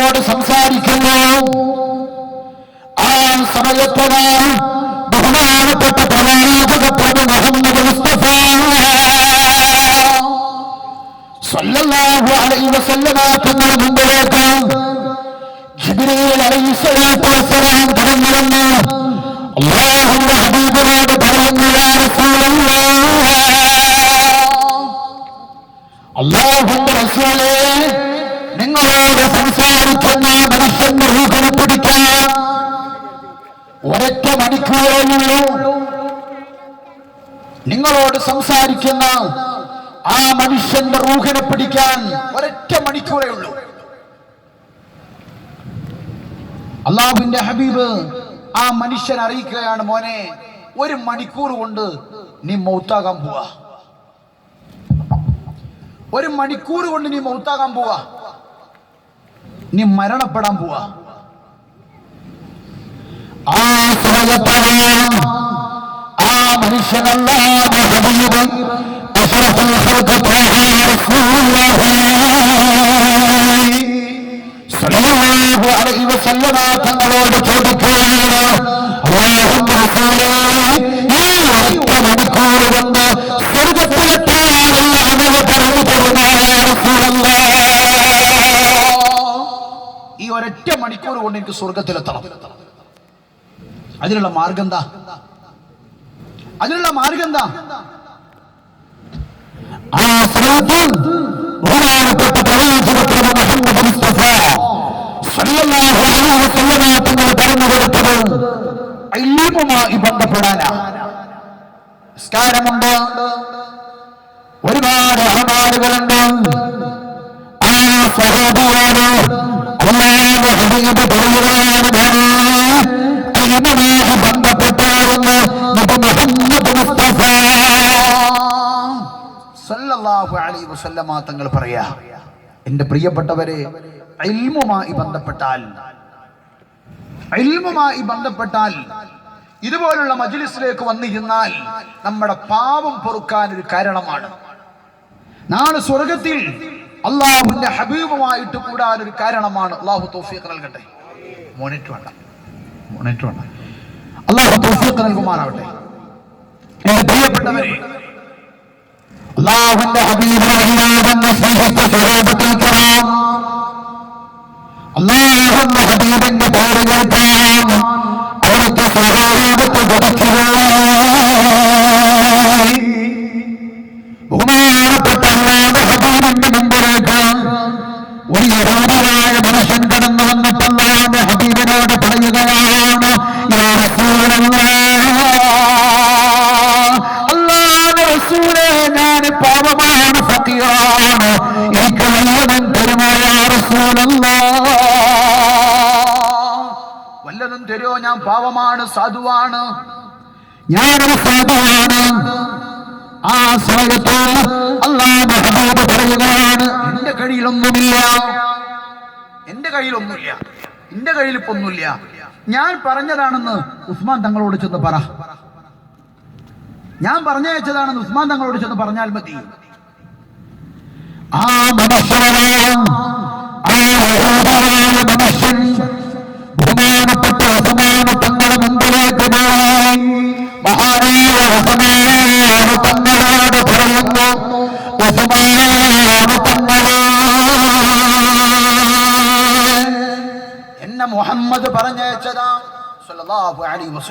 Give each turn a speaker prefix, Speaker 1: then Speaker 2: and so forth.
Speaker 1: തങ്ങളോട് സംസാരിക്കുന്നു. ആ സമയത്ത് ബഹുമാനപ്പെട്ട പ്രവാചക പ്രഭു മുഹമ്മദ് മുസ്തഫ സല്ലല്ലാഹു അലൈഹി വസല്ലമ തങ്ങളുടെ മുമ്പിലേക്ക് ജിബ്രീൽ അലൈഹിസ്സലാത്തു വസ്സലാം കടന്നു വന്നു. അല്ലാഹുവിന്റെ ഹബീബിനോട് പറഞ്ഞു, യാ റസൂലല്ലാഹ്, അല്ലാഹുവിന്റെ റസൂലേ, നിങ്ങളോട് സംസാരിക്കുന്ന മനുഷ്യന്റെ റൂഹിനെ പിടിക്കാൻ ഒരൊറ്റ മണിക്കൂറേ ഉള്ളൂ. നിങ്ങളോട് സംസാരിക്കുന്ന ആ മനുഷ്യന്റെ റൂഹിനെ പിടിക്കാൻ ഒരൊറ്റ മണിക്കൂറേ ഉള്ളൂ. അല്ലാഹുവിന്റെ ഹബീബ് ആ മനുഷ്യൻ അറിയിക്കുകയാണ്, മോനെ, 1 മണിക്കൂർ കൊണ്ട് നീ മൗത്താകാൻ പോവാ. 1 മണിക്കൂർ കൊണ്ട് നീ മൗത്താകാൻ പോവാ, നീ മരണപ്പെടാൻ പോവാ. ആ സമയത്താണ് ആ മനുഷ്യനല്ലാഹുവിന്റെ ഹബീബ് അഷ്റഫുൽ ഖൽഖ് സല്ലല്ലാഹു അലൈഹി വസല്ലമ തങ്ങളോട് ചോദിക്കുകയാണ്, അല്ലാഹുവിന്റെ റസൂലേ, ഈ ഒരൊറ്റ മണിക്കൂർ കൊണ്ട് സ്വർഗ്ഗത്തിലെത്താനുള്ള അമല് പറഞ്ഞു തരുന്ന യാ റസൂലല്ലാഹ്, ഈ ഒരൊറ്റ മണിക്കൂർ കൊണ്ട് എനിക്ക് സ്വർഗ്ഗത്തിലെത്തണം. അതിനുള്ള മാർഗം എന്താ? അതിനുള്ള മാർഗം എന്താ? ആ സമയത്ത് ബഹുമാനപ്പെട്ട പ്രവാചക പ്രഭു മുഹമ്മദ് മുസ്തഫ സല്ലല്ലാഹു അലൈഹി വസല്ലമ തങ്ങൾ പറഞ്ഞു കൊടുത്തത് ഇൽമുമായി ബന്ധപ്പെടാനാ. നിസ്കാരമുണ്ട്, ഒരുപാട് അമലുകളുണ്ട്. ആ സ്വഹാബിയോട് അല്ലാഹുവിന്റെ ഹബീബ് പറയുകയാണ്, ഇൽമുമായി ബന്ധപ്പെട്ടാണെന്ന് നബി മുഹമ്മദ് മുസ്തഫ സല്ലല്ലാഹു അലൈഹി വസല്ലമ തങ്ങൾ പറയാ. എന്റെ പ്രിയപ്പെട്ടവരെ, ഇൽമുമായി ബന്ധപ്പെട്ടാൽ ഇതുപോലുള്ള മജ്ലിസിലേക്ക് വന്നിരുന്നാൽ നമ്മുടെ പാപം പൊറുക്കാൻ ഒരു കാരണമാണ്. നാളെ സ്വർഗത്തിൽ അല്ലാഹുവിന്റെ ഹബീബുമായിട്ട് കൂടാൻ ഒരു കാരണമാണ്. അല്ലാഹു തൗഫീഖ് നൽകട്ടെ. മോണിറ്റർ വേണ്ട, അല്ലാഹു തൗഫീഖ് നൽകുമാറാവട്ടെ. എന്റെ പ്രിയപ്പെട്ടവരെ, അല്ലാഹുവിന്റെ ഹബീബിനെ സ്നേഹിച്ച സ്വഹാബത്തുൽ കിറാം, അല്ലാഹുവിന്റെ ഹബീബിന്റെ പേര് കേട്ടാൽ അവർക്ക് സ്വഹാബത്ത് കൊടുക്കുകയായി. ബഹുമാനപ്പെട്ട അല്ലാഹുവിന്റെ ഹബീബിന്റെ മുമ്പിലേക്ക് ഒരു യഹൂദിയായ മനുഷ്യൻ കടന്നു വന്നിട്ട് അല്ലാഹുവിന്റെ ഹബീബിനോട് പറയുകയാണ്, യാ റസൂലല്ലാഹ്, അല്ലാഹുവിന്റെ റസൂലേ, ഞാൻ പാപമാണ്, ഫഖീറാണ്, എനിക്ക് വല്ലതും തരുമോ യാ റസൂലല്ലാഹ്, വല്ലതും തരുമോ? ഞാൻ പാവമാണ്, സാധുവാണ്, ഞാനൊരു സാധുവാണ്. ആ സമയത്ത് അല്ലാഹുവിന്റെ ഹബീബ് പറയുകയാണ്, എന്റെ കയ്യിലൊന്നുമില്ല, എന്റെ കയ്യിൽ ഇപ്പൊ ഒന്നുമില്ല. ഞാൻ പറഞ്ഞതാണെന്ന് ഉസ്മാൻ തങ്ങളോട് ചെന്ന് പറ, ഞാൻ പറഞ്ഞയച്ചതാണെന്ന് ഉസ്മാൻ തങ്ങളോട് ചെന്ന് പറഞ്ഞാൽ മതി. ആ മനുഷ്യൻ ബഹുമാനപ്പെട്ട ഉസ്മാൻ തങ്ങളുടെ മുമ്പിലേക്ക് പോയി മഹാനായ ഉസ്മാൻ തങ്ങളോട് പറയുന്നു, ഉസ്മാൻ തങ്ങളെ, എന്നെ മുഹമ്മദ് പറഞ്ഞയച്ചതാ സല്ലല്ലാഹു അലൈഹി വസല്ലം.